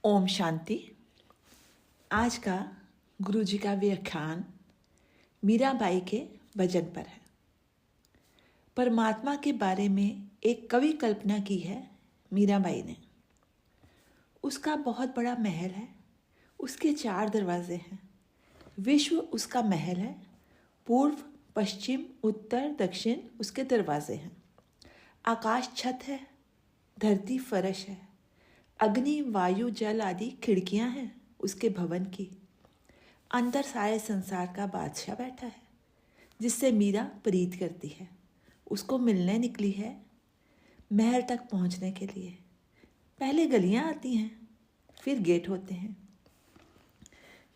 ओम शांति। आज का गुरु जी का व्याख्यान मीराबाई के भजन पर है। परमात्मा के बारे में एक कवि कल्पना की है मीराबाई ने। उसका बहुत बड़ा महल है, उसके 4 दरवाजे हैं। विश्व उसका महल है, पूर्व पश्चिम उत्तर दक्षिण उसके दरवाजे हैं। आकाश छत है, धरती फर्श है, अग्नि वायु जल आदि खिड़कियां हैं उसके भवन की। अंदर सारे संसार का बादशाह बैठा है जिससे मीरा प्रीत करती है। उसको मिलने निकली है महल तक पहुंचने के लिए। पहले गलियां आती हैं, फिर गेट होते हैं।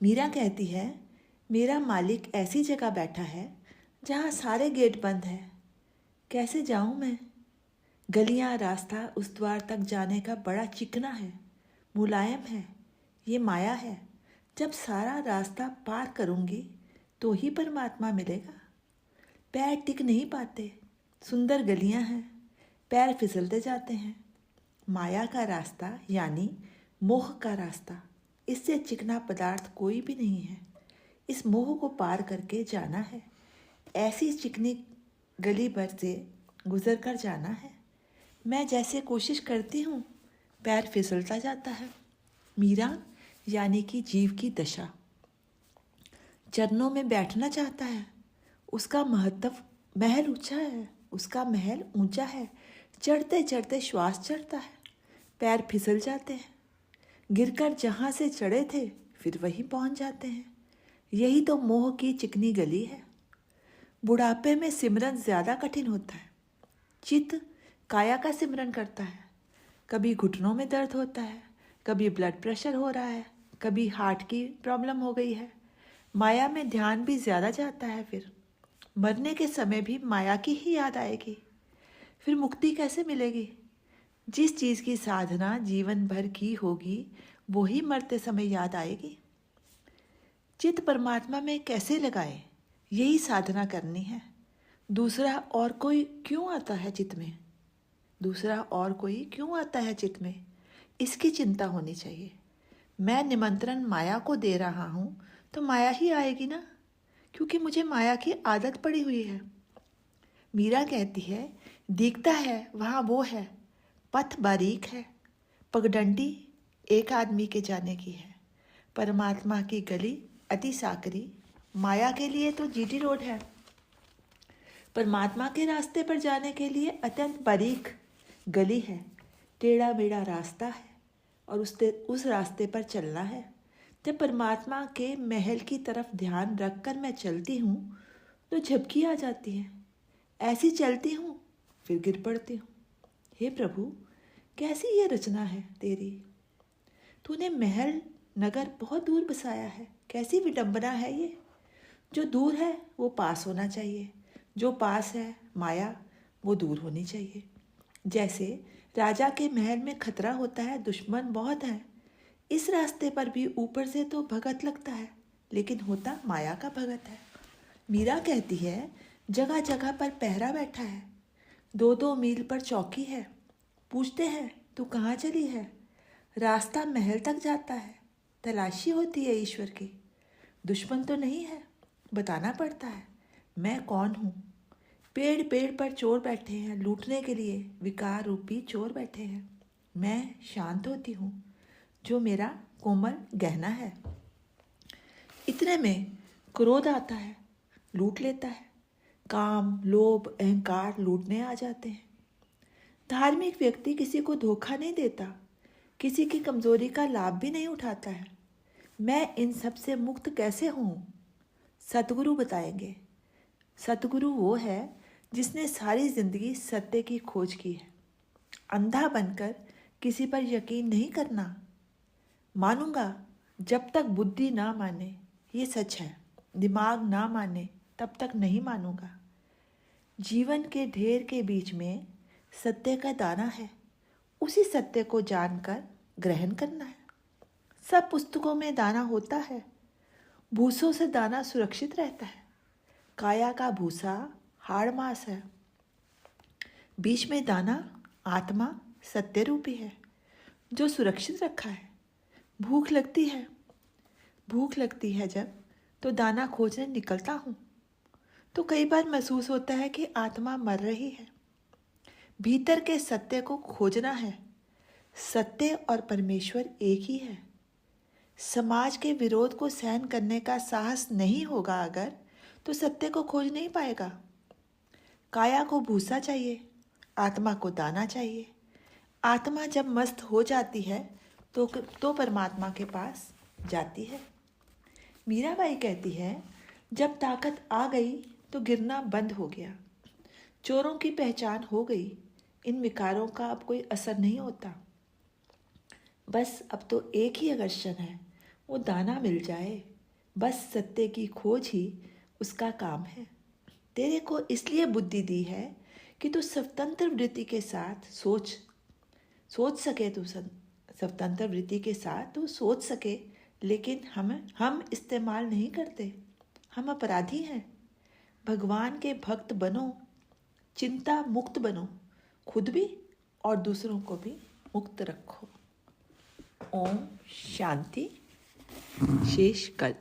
मीरा कहती है, मेरा मालिक ऐसी जगह बैठा है जहां सारे गेट बंद हैं। कैसे जाऊं मैं? गलियां रास्ता उस द्वार तक जाने का बड़ा चिकना है, मुलायम है। ये माया है। जब सारा रास्ता पार करूंगी तो ही परमात्मा मिलेगा। पैर टिक नहीं पाते, सुंदर गलियां हैं, पैर फिसलते जाते हैं। माया का रास्ता यानी मोह का रास्ता, इससे चिकना पदार्थ कोई भी नहीं है। इस मोह को पार करके जाना है। ऐसी चिकनी गली भर से गुजर कर जाना है। मैं जैसे कोशिश करती हूँ, पैर फिसलता जाता है। मीरा यानी कि जीव की दशा। चरणों में बैठना चाहता है। उसका महल ऊंचा है, उसका महल ऊंचा है। चढ़ते चढ़ते श्वास चढ़ता है, पैर फिसल जाते हैं। गिरकर जहाँ से चढ़े थे फिर वहीं पहुँच जाते हैं। यही तो मोह की चिकनी गली है। बुढ़ापे में सिमरन ज़्यादा कठिन होता है। चित्त काया का सिमरन करता है। कभी घुटनों में दर्द होता है, कभी ब्लड प्रेशर हो रहा है, कभी हार्ट की प्रॉब्लम हो गई है। माया में ध्यान भी ज़्यादा जाता है। फिर मरने के समय भी माया की ही याद आएगी। फिर मुक्ति कैसे मिलेगी? जिस चीज़ की साधना जीवन भर की होगी वो ही मरते समय याद आएगी। चित्त परमात्मा में कैसे लगाए, यही साधना करनी है। दूसरा और कोई क्यों आता है चित्त में? दूसरा और कोई क्यों आता है चित्त में? इसकी चिंता होनी चाहिए। मैं निमंत्रण माया को दे रहा हूँ तो माया ही आएगी ना, क्योंकि मुझे माया की आदत पड़ी हुई है। मीरा कहती है, दिखता है वहाँ वो है, पथ बारीक है, पगडंडी एक आदमी के जाने की है। परमात्मा की गली अति साकरी, माया के लिए तो जीटी रोड है। परमात्मा के रास्ते पर जाने के लिए अत्यंत बारीक गली है, टेढ़ा मेढ़ा रास्ता है और उस रास्ते पर चलना है। जब परमात्मा के महल की तरफ ध्यान रखकर मैं चलती हूँ तो झपकी आ जाती है। ऐसी चलती हूँ फिर गिर पड़ती हूँ। हे प्रभु, कैसी ये रचना है तेरी। तूने महल नगर बहुत दूर बसाया है। कैसी विडंबना है ये। जो दूर है वो पास होना चाहिए, जो पास है माया वो दूर होनी चाहिए। जैसे राजा के महल में खतरा होता है, दुश्मन बहुत है। इस रास्ते पर भी ऊपर से तो भगत लगता है, लेकिन होता माया का भगत है। मीरा कहती है, जगह जगह पर पहरा बैठा है, 2-2 मील पर चौकी है। पूछते हैं, तू कहाँ चली है? रास्ता महल तक जाता है। तलाशी होती है ईश्वर की। दुश्मन तो नहीं है, बताना पड़ता है मैं कौन हूँ। पेड़ पेड़ पर चोर बैठे हैं लूटने के लिए, विकार रूपी चोर बैठे हैं। मैं शांत होती हूँ, जो मेरा कोमल गहना है। इतने में क्रोध आता है, लूट लेता है। काम लोभ अहंकार लूटने आ जाते हैं। धार्मिक व्यक्ति किसी को धोखा नहीं देता, किसी की कमजोरी का लाभ भी नहीं उठाता है। मैं इन सब से मुक्त कैसे हूँ? सतगुरु बताएंगे। सतगुरु वो है जिसने सारी जिंदगी सत्य की खोज की है। अंधा बनकर किसी पर यकीन नहीं करना। मानूंगा जब तक बुद्धि ना माने, ये सच है। दिमाग ना माने तब तक नहीं मानूंगा। जीवन के ढेर के बीच में सत्य का दाना है, उसी सत्य को जानकर ग्रहण करना है। सब पुस्तकों में दाना होता है, भूसों से दाना सुरक्षित रहता है। काया का भूसा हाड़ मास है, बीच में दाना आत्मा सत्य रूपी है जो सुरक्षित रखा है। भूख लगती है जब तो दाना खोजने निकलता हूँ, तो कई बार महसूस होता है कि आत्मा मर रही है। भीतर के सत्य को खोजना है। सत्य और परमेश्वर एक ही है। समाज के विरोध को सहन करने का साहस नहीं होगा अगर, तो सत्य को खोज नहीं पाएगा। काया को भूसा चाहिए, आत्मा को दाना चाहिए। आत्मा जब मस्त हो जाती है तो परमात्मा के पास जाती है। मीराबाई कहती है, जब ताकत आ गई तो गिरना बंद हो गया। चोरों की पहचान हो गई। इन विकारों का अब कोई असर नहीं होता। बस अब तो एक ही आकर्षण है, वो दाना मिल जाए। बस सत्य की खोज ही उसका काम है। तेरे को इसलिए बुद्धि दी है कि तू स्वतंत्र वृत्ति के साथ सोच सके। तू स्वतंत्र वृत्ति के साथ तू सोच सके, लेकिन हम इस्तेमाल नहीं करते। हम अपराधी हैं। भगवान के भक्त बनो, चिंता मुक्त बनो, खुद भी और दूसरों को भी मुक्त रखो। ओम शांति। शेष कल।